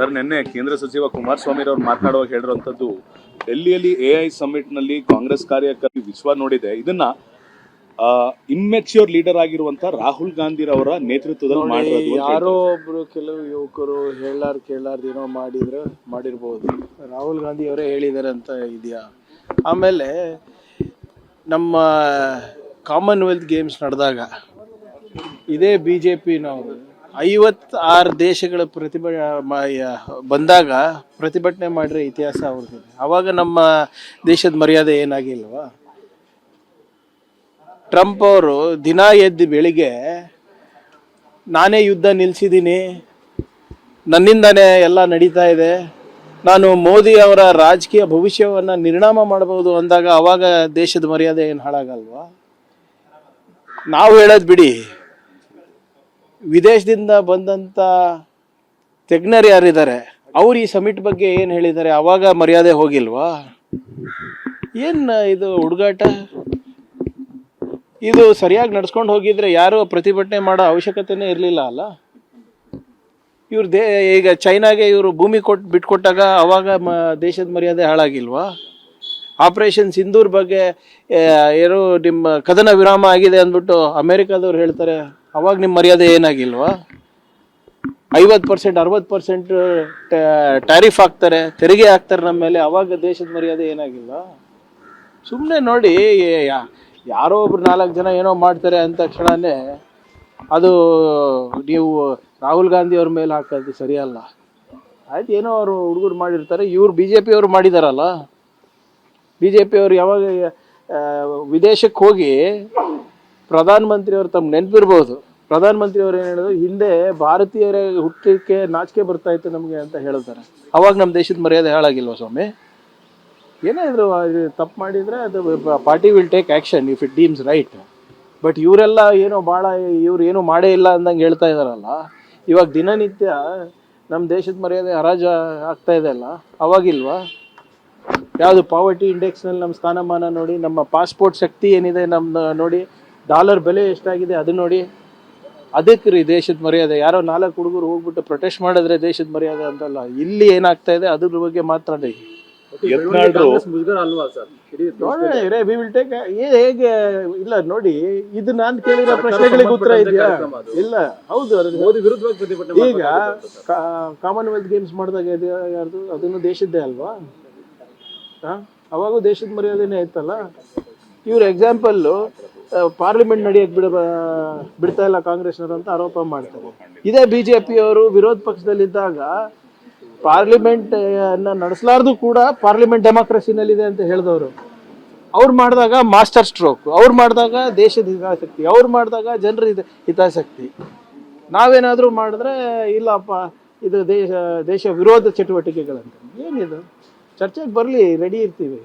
Sir, ನಿನ್ನೆ ಕೇಂದ್ರ ಸಚಿವ ಕುಮಾರಸ್ವಾಮಿ ಅವರು ಮಾತನಾಡುವಾಗ ಹೇಳಿರುವಂತದ್ದು, ಡೆಲ್ಲಿಯಲ್ಲಿ AI ಸಮಿಟ್ ನಲ್ಲಿ ಕಾಂಗ್ರೆಸ್ ಕಾರ್ಯಕರ್ತ ವಿಶ್ವ ನೋಡಿದೆ, ಇದನ್ನ ಇಮ್ಮೆಚ್ಯೂರ್ ಲೀಡರ್ ಆಗಿರುವಂತ ರಾಹುಲ್ ಗಾಂಧಿ ಅವರ ನೇತೃತ್ವದಲ್ಲಿ ಮಾಡಿರೋದು. ಯಾರೋ ಒಬ್ರು ಕೆಲವು ಯುವಕರು ಕೇಳಾರ್ದೇನೋ ಮಾಡಿರ್ಬೋದು. ರಾಹುಲ್ ಗಾಂಧಿ ಅವರೇ ಹೇಳಿದ್ದಾರೆ ಅಂತ ಇದೆಯಾ? ಆಮೇಲೆ ನಮ್ಮ ಕಾಮನ್ವೆಲ್ತ್ ಗೇಮ್ಸ್ ನಡೆದಾಗ ಇದೇ BJPನವರು 56 ದೇಶಗಳ ಬಂದಾಗ ಪ್ರತಿಭಟನೆ ಮಾಡಿರೋ ಇತಿಹಾಸ ಅವ್ರದ್ದಿದೆ. ಆವಾಗ ನಮ್ಮ ದೇಶದ ಮರ್ಯಾದೆ ಏನಾಗಿಲ್ವಾ? ಟ್ರಂಪ್ ಅವರು ದಿನ ಎದ್ದು ಬೆಳಿಗ್ಗೆ ನಾನೇ ಯುದ್ಧ ನಿಲ್ಲಿಸಿದ್ದೀನಿ, ನನ್ನಿಂದಾನೇ ಎಲ್ಲ ನಡೀತಾ ಇದೆ, ನಾನು ಮೋದಿ ಅವರ ರಾಜಕೀಯ ಭವಿಷ್ಯವನ್ನು ನಿರ್ಣಾಮ ಮಾಡಬಹುದು ಅಂದಾಗ ಅವಾಗ ದೇಶದ ಮರ್ಯಾದೆ ಏನು ಹಾಳಾಗಲ್ವಾ? ನಾವು ಹೇಳೋದು ಬಿಡಿ, ವಿದೇಶದಿಂದ ಬಂದಂಥ ತಜ್ಞರು ಯಾರಿದ್ದಾರೆ ಅವ್ರು ಈ ಸಮಿಟ್ ಬಗ್ಗೆ ಏನು ಹೇಳಿದ್ದಾರೆ, ಅವಾಗ ಮರ್ಯಾದೆ ಹೋಗಿಲ್ವಾ? ಏನು ಇದು ಹುಡುಗಾಟ? ಇದು ಸರಿಯಾಗಿ ನಡ್ಸ್ಕೊಂಡು ಹೋಗಿದ್ರೆ ಯಾರು ಪ್ರತಿಭಟನೆ ಮಾಡೋ ಅವಶ್ಯಕತೆನೇ ಇರಲಿಲ್ಲ ಅಲ್ಲ. ಇವ್ರು ಈಗ ಚೈನಾಗೆ ಇವರು ಭೂಮಿ ಬಿಟ್ಕೊಟ್ಟಾಗ ಅವಾಗ ದೇಶದ ಮರ್ಯಾದೆ ಹಾಳಾಗಿಲ್ವಾ? ಆಪರೇಷನ್ ಸಿಂಧೂರ್ ಬಗ್ಗೆ ಏನು ನಿಮ್ಮ ಕದನ ವಿರಾಮ ಆಗಿದೆ ಅಂದ್ಬಿಟ್ಟು ಅಮೆರಿಕಾದವ್ರು ಹೇಳ್ತಾರೆ, ಅವಾಗ ನಿಮ್ಮ ಮರ್ಯಾದೆ ಏನಾಗಿಲ್ವಾ? 50% 60% ಟ್ಯಾರಿಫ್ ಹಾಕ್ತಾರೆ, ತೆರಿಗೆ ಹಾಕ್ತಾರೆ ನಮ್ಮ ಮೇಲೆ, ಅವಾಗ ದೇಶದ ಮರ್ಯಾದೆ ಏನಾಗಿಲ್ವಾ? ಸುಮ್ಮನೆ ನೋಡಿ, ಯಾರೋ ಒಬ್ರು 4 ಜನ ಏನೋ ಮಾಡ್ತಾರೆ ಅಂದ ತಕ್ಷಣನೇ ಅದು ನೀವು ರಾಹುಲ್ ಗಾಂಧಿ ಅವ್ರ ಮೇಲೆ ಹಾಕೋದು ಸರಿಯಲ್ಲ. ಆಯ್ತು, ಏನೋ ಅವರು ಹುಡುಗರು ಮಾಡಿರ್ತಾರೆ, ಇವ್ರು BJP ಅವರು ಮಾಡಿದಾರಲ್ಲ. BJP ಅವರು ಯಾವಾಗ ವಿದೇಶಕ್ಕೆ ಹೋಗಿ ಪ್ರಧಾನಮಂತ್ರಿ ಅವರು ತಮ್ಮ ನೆನಪಿರ್ಬೋದು, ಪ್ರಧಾನಮಂತ್ರಿ ಅವ್ರು ಏನು ಹೇಳಿದ್ರು, ಹಿಂದೆ ಭಾರತೀಯರ ಹುಟ್ಟಕ್ಕೆ ನಾಚಿಕೆ ಬರ್ತಾ ಇತ್ತು ನಮಗೆ ಅಂತ ಹೇಳ್ತಾರೆ. ಅವಾಗ ನಮ್ಮ ದೇಶದ ಮರ್ಯಾದೆ ಹಾಳಾಗಿಲ್ವ ಸ್ವಾಮಿ? ಏನಾದ್ರು ತಪ್ಪು ಮಾಡಿದರೆ ಅದು party will take action if it deems right. But ಇವರೆಲ್ಲ ಏನೋ ಭಾಳ ಇವ್ರು ಏನೂ ಮಾಡೇ ಇಲ್ಲ ಅಂದಂಗೆ ಹೇಳ್ತಾ ಇದ್ದಾರಲ್ಲ. ಇವಾಗ ದಿನನಿತ್ಯ ನಮ್ಮ ದೇಶದ ಮರ್ಯಾದೆ ಹರಾಜು ಆಗ್ತಾ ಇದೆ ಅಲ್ಲ, ಅವಾಗಿಲ್ವಾ? ಯಾವುದು ಪಾವರ್ಟಿ ಇಂಡೆಕ್ಸ್ನಲ್ಲಿ ನಮ್ಮ ಸ್ಥಾನಮಾನ ನೋಡಿ, ನಮ್ಮ ಪಾಸ್ಪೋರ್ಟ್ ಶಕ್ತಿ ಏನಿದೆ ನಮ್ಮ ನೋಡಿ, ಡಾಲರ್ ಬೆಲೆ ಎಷ್ಟಾಗಿದೆ ಅದು ನೋಡಿ. ಅದಕ್ಕೆ ರೀ ದೇಶದ ಮರ್ಯಾದೆ. ಯಾರೋ 4 ಹುಡುಗರು ಹೋಗ್ಬಿಟ್ಟು ಪ್ರೊಟೆಸ್ಟ್ ಮಾಡಿದ್ರೆ ದೇಶದ ಮರ್ಯಾದೆ ಅಂತಲ್ಲ. ಇಲ್ಲಿ ಏನಾಗ್ತಾ ಇದೆ ಅದ್ರ ಬಗ್ಗೆ ಮಾತಾಡಿ. ಹೇಗೆ ಇಲ್ಲ ನೋಡಿ, ಇದು ನಾನು ಕೇಳಿರೋ ಪ್ರಶ್ನೆಗಳಿಗೆ ಉತ್ತರ ಇದೆಯಾ? ಇಲ್ಲ, ಹೌದು. ಈಗ ಕಾಮನ್ವೆಲ್ತ್ ಗೇಮ್ಸ್ ಮಾಡಿದಾಗ ಯಾರ್ದು ಅದನ್ನು ದೇಶದ್ದೇ ಅಲ್ವಾ? ಅವಾಗೂ ದೇಶದ ಮರ್ಯಾದೆನೇ ಆಯ್ತಲ್ಲ. ಇವ್ರ ಎಕ್ಸಾಂಪಲ್ಲು ಪಾರ್ಲಿಮೆಂಟ್ ನಡೆಯಕ್ಕೆ ಬಿಡ್ತಾ ಇಲ್ಲ ಕಾಂಗ್ರೆಸ್ನವರು ಅಂತ ಆರೋಪ ಮಾಡ್ತಾರೆ. ಇದೇ BJP ಅವರು ವಿರೋಧ ಪಕ್ಷದಲ್ಲಿದ್ದಾಗ ಪಾರ್ಲಿಮೆಂಟ್ ನಡೆಸಲಾರ್ದು ಕೂಡ ಪಾರ್ಲಿಮೆಂಟ್ ಡೆಮಾಕ್ರಸಿನಲ್ಲಿದೆ ಅಂತ ಹೇಳಿದವರು. ಅವ್ರು ಮಾಡಿದಾಗ ಮಾಸ್ಟರ್ ಸ್ಟ್ರೋಕ್, ಅವ್ರು ಮಾಡಿದಾಗ ದೇಶದ ಹಿತಾಸಕ್ತಿ, ಅವ್ರು ಮಾಡಿದಾಗ ಜನರ ಹಿತಾಸಕ್ತಿ. ನಾವೇನಾದರೂ ಮಾಡಿದ್ರೆ ಇಲ್ಲಪ್ಪ ಇದು ದೇಶ ವಿರೋಧ ಚಟುವಟಿಕೆಗಳಂತ. ಏನಿದು? ಚರ್ಚೆಗೆ ಬರಲಿ, ರೆಡಿ ಇರ್ತೀವಿ.